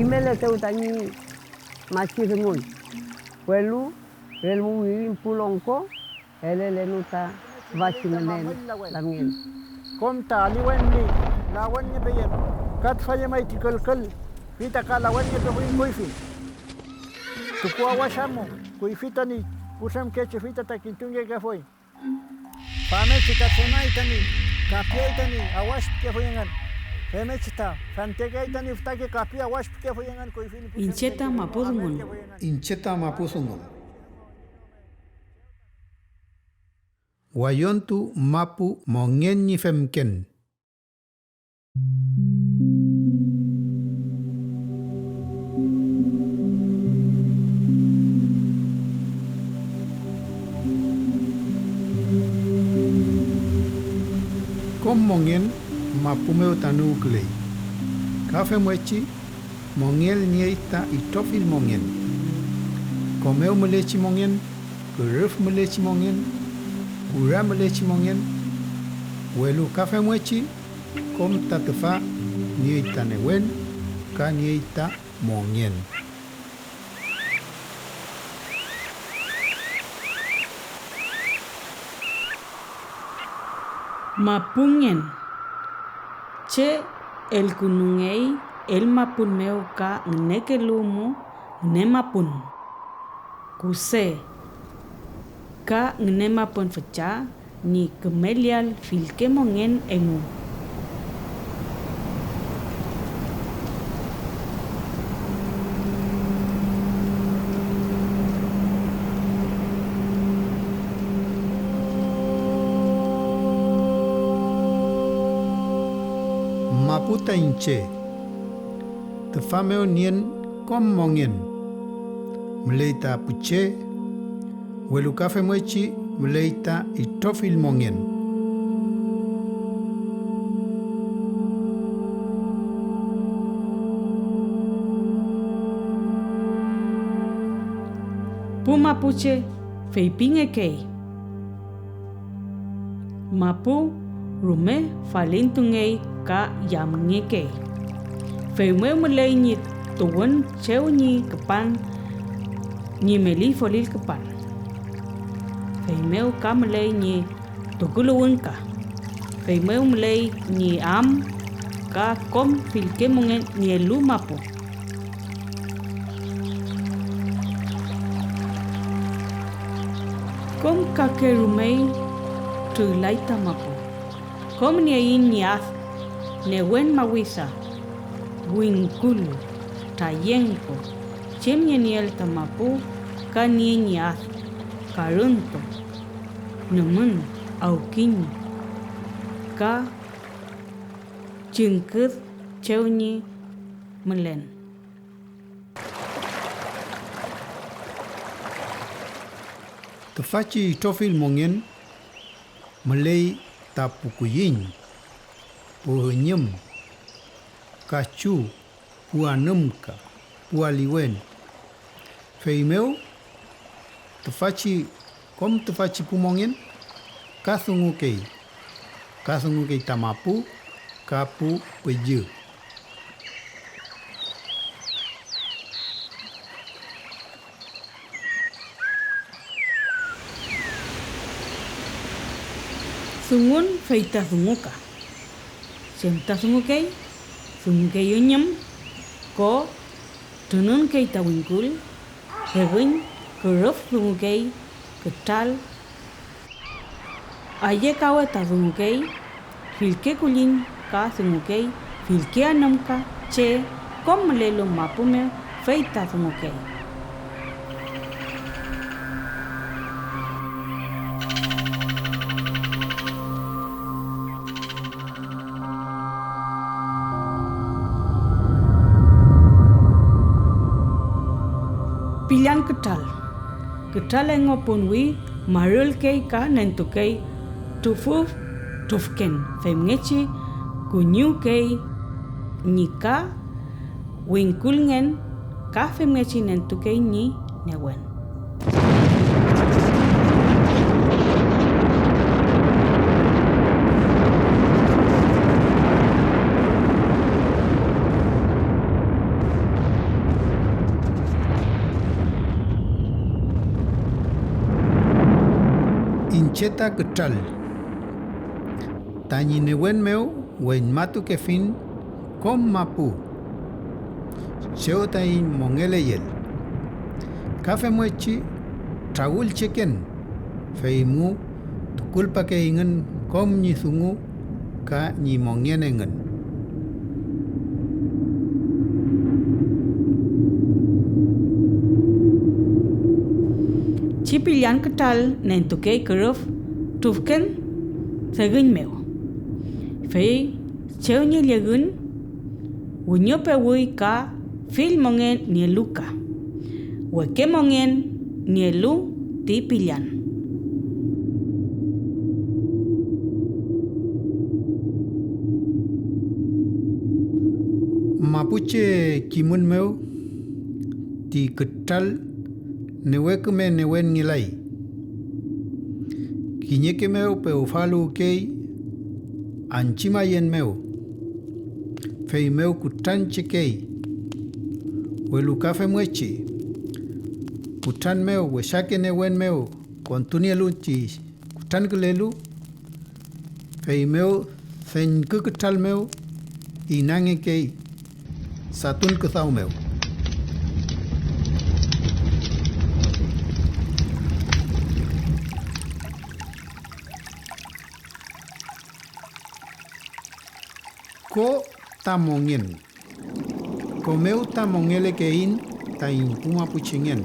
Imele teu tani machi rengun. Puelu, el mumim pulongko, ele nuta vachi menen lamien. Komta aliwenni lawannya bayan. Kat faya mai tikal fita kalawannya kebuin kuifi. Tukua wasamo kuifita ni pusam keche fita takintunge ke foi. Pame cita semai tani kapia itani awas ke foyangan. Peme cita fantega itani ftake kapia awas ke foyangan kuifini. Incheta mapudungun. Incheta mapusungun. Wayontu mapu mongenyi femken. Kom mongen mapu meu tanu klei. Kafe mwechi mongel nieita itofil mongen. Komeu melechi mongen, keref melechi mongen. Kura melechi mongen, welu kafe mwechi, kom tatefa nieita newen, ka nieita mongen. Mapungen. Che el kunungei el mapun meu ka ngekelumu ne mapun. Kuse ka ngnema pon fecha ni kemelial filke mongen engu. Maputa inche. Tefameo nien kom mongen. Meleita puche. Welu kafe mwechi mleita itofil mongen. Puma puche feipinge kei. Mapu rume falintungei ka yamnge kei. Feumeu mulai ni tuwen cheu ni kepan ni meli folil kepan. Feimeu ka mulai ni tuguluun ka. Feimeu mulai ni am ka kom filke mongen ni elu mapu. Kom kake rumei tu laita mapu. Kom ni ain ni ath ne wen mawisa. Winkulu tayenko. Chem ni el tamapu ka ni ath. Karunto, namun aukin ka jengket cewnyi melen. Tefaci tofil mongen melei tapukuyin, puhenyem, kacu, puanemka, pualiwen. Feimeu tefaci kom tefaci pumongen kasungu kei tamapu kapu peje. Sungun feita sunguka. Semta sungu kei yunyem ko tunun kei tawingkul hegun keruf sungu kei ketal aye kawa ta sungu kei filke kulin ka sungu kei filke anam ka che kom lelo mapume feita sungu kei. Pilihan ketal yang ngopun wi marul kei ka nentu kei tufuf tufken femngechi kunyu kei nika wingkulngen ka femngechi nentu kei ni newen. Incheta ketal. Tanyi newen meu wen matu kefin kom mapu. Seo tai mongele yel. Kafe mochi traul chicken. Feimu tukul pakai ingen kom nyi sungu ka nyi mongyen engen. Cipilian ketal nen tukei keruf tufken segun meu. Fei cheu nye legun unyo pe wui ka fil mongen nie luka. Weke mongen nie lu ti pilian. Mapuche kimun meu ti ketal newekume newen ngilai. Kinyeke meu pe ufalu kei anchima yen meu. Fei meu kutan chikei. Welu kafe mwechi. Kutan meu weshake newen meu kontunia luchi kutan kelelu. Fei meu sen keketal meu inange kei satun kesau meu. Ko tamongin. Ko meu tamongele kein tain puma pucingen.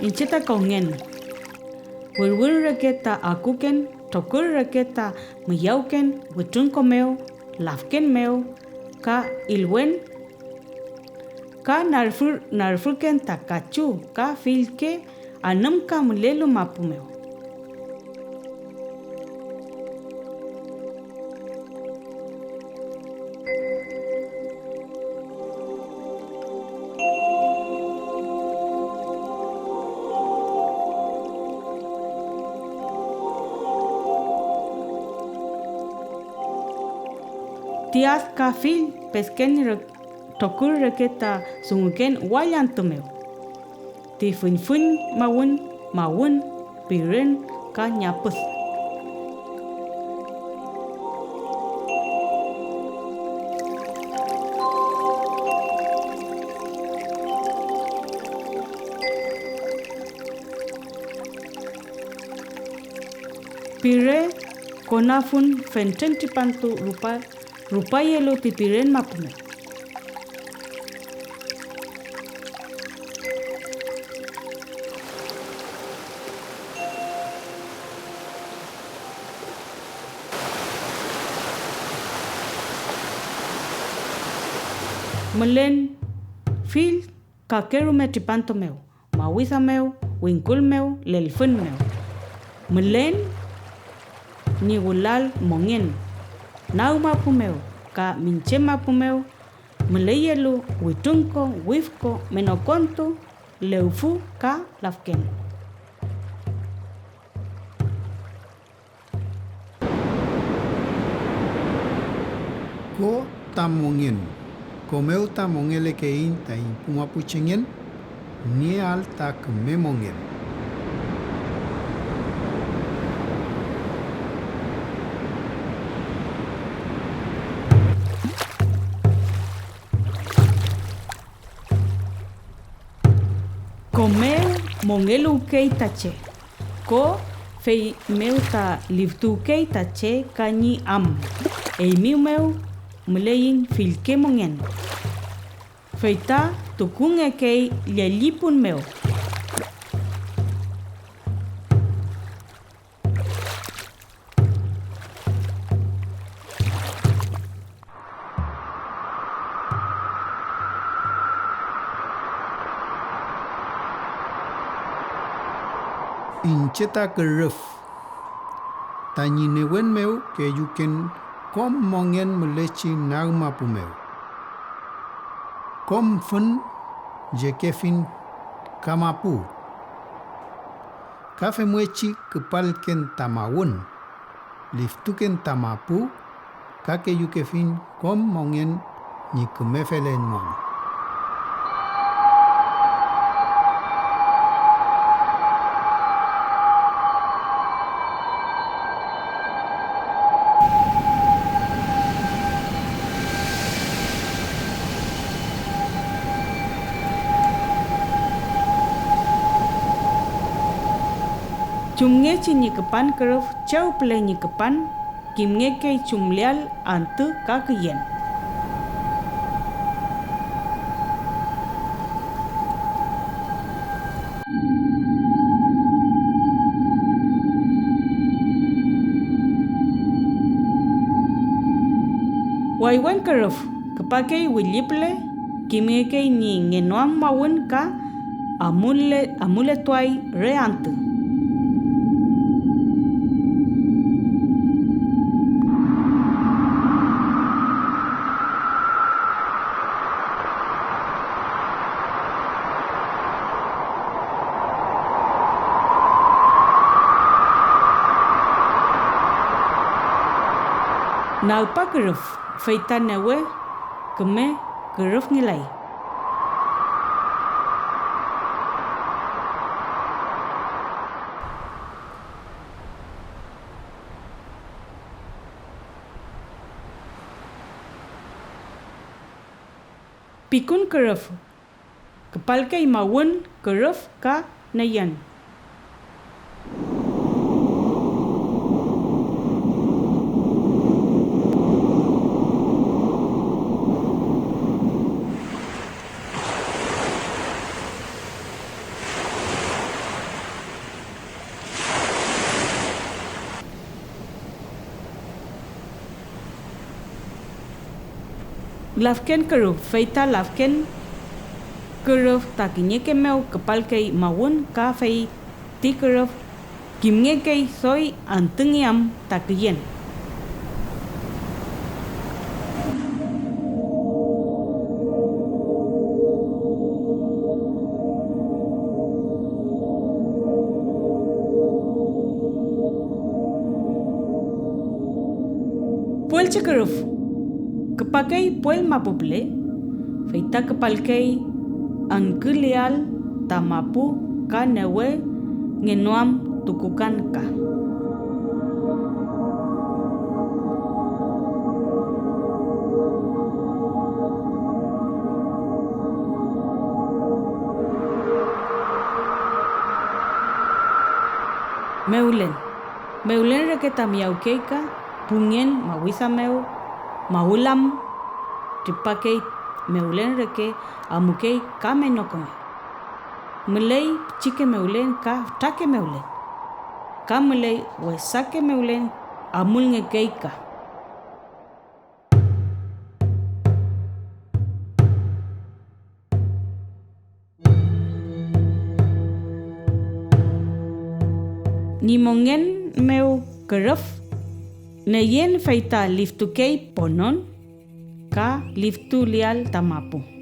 Incheta kongen. Wulwul raketa akuken, tokur raketa miyauken, witunko meu, lafken meu, ka ilwen, ka narfurken takachu, ka filke, anam ka mulelu mapu meu. Tias ka fil pesken tokur raketa sunguken wayanto meu. Ti fun mawun piren ka nyapus. Pire konafun fenten tipantu rupa yelo tipiren mapume. Melen fil kakeru me tipanto meu, mawisa meu, winkul meu, lelfun meu. Melen ni gulal mongen. Nau mapu meu, ka minche mapu meu, meleyelu, witunko, wifko, menokonto, leufu, ka lafken. Ko tamongin. Ko meu tamongele kein tain puma pucingen. Ni al tak memongin. Komeu mongelu kei tache. Ko fei meu ta liftu kei tache kanyi am. Ei miu meu meleyin filke mongen. Feita tukunge kei lelipun meu. Incheta keruf. Tanyi newen meu ke yuken kom mongen melechi nagma pu meu. Kom fun jekefin kamapu. Kafe mwechi kepalken tamawun. Liftuken tamapu kake yuke fin kom mongen ni kemefelen mong. Chumnge chi nyikepan keruf jauh pelai nyikepan kimnge ke chumlial antu kakiyen. Waiwan keruf kepake wiliple kimnge ke ni ngenuam mawun ka amule tuai re antu. Nalpa keruf feitan newe keme keruf nilai. Pikun keruf kepal ke imawun keruf ka nayan. Lafken keruf feita lafken keruf takinya ke meu kepal ke mawun ka fei ti keruf kimnge ke soi antengiam takiyen. Puel keruf kepakai puel mapuple, feita kepalkai angkulial tamapu ka newe ngenuam tukukan ka. Meulen reke tamiau keika, pungien mawisa meu, maulam dipakai meulen reke amukei kame nokome. Mulai chike meulen ka take meulen. Ka mulai wesake meulen amul ngekei ka. Nimongen meu keruf neyen feita liftukei ponon ka liftu lial tamapu.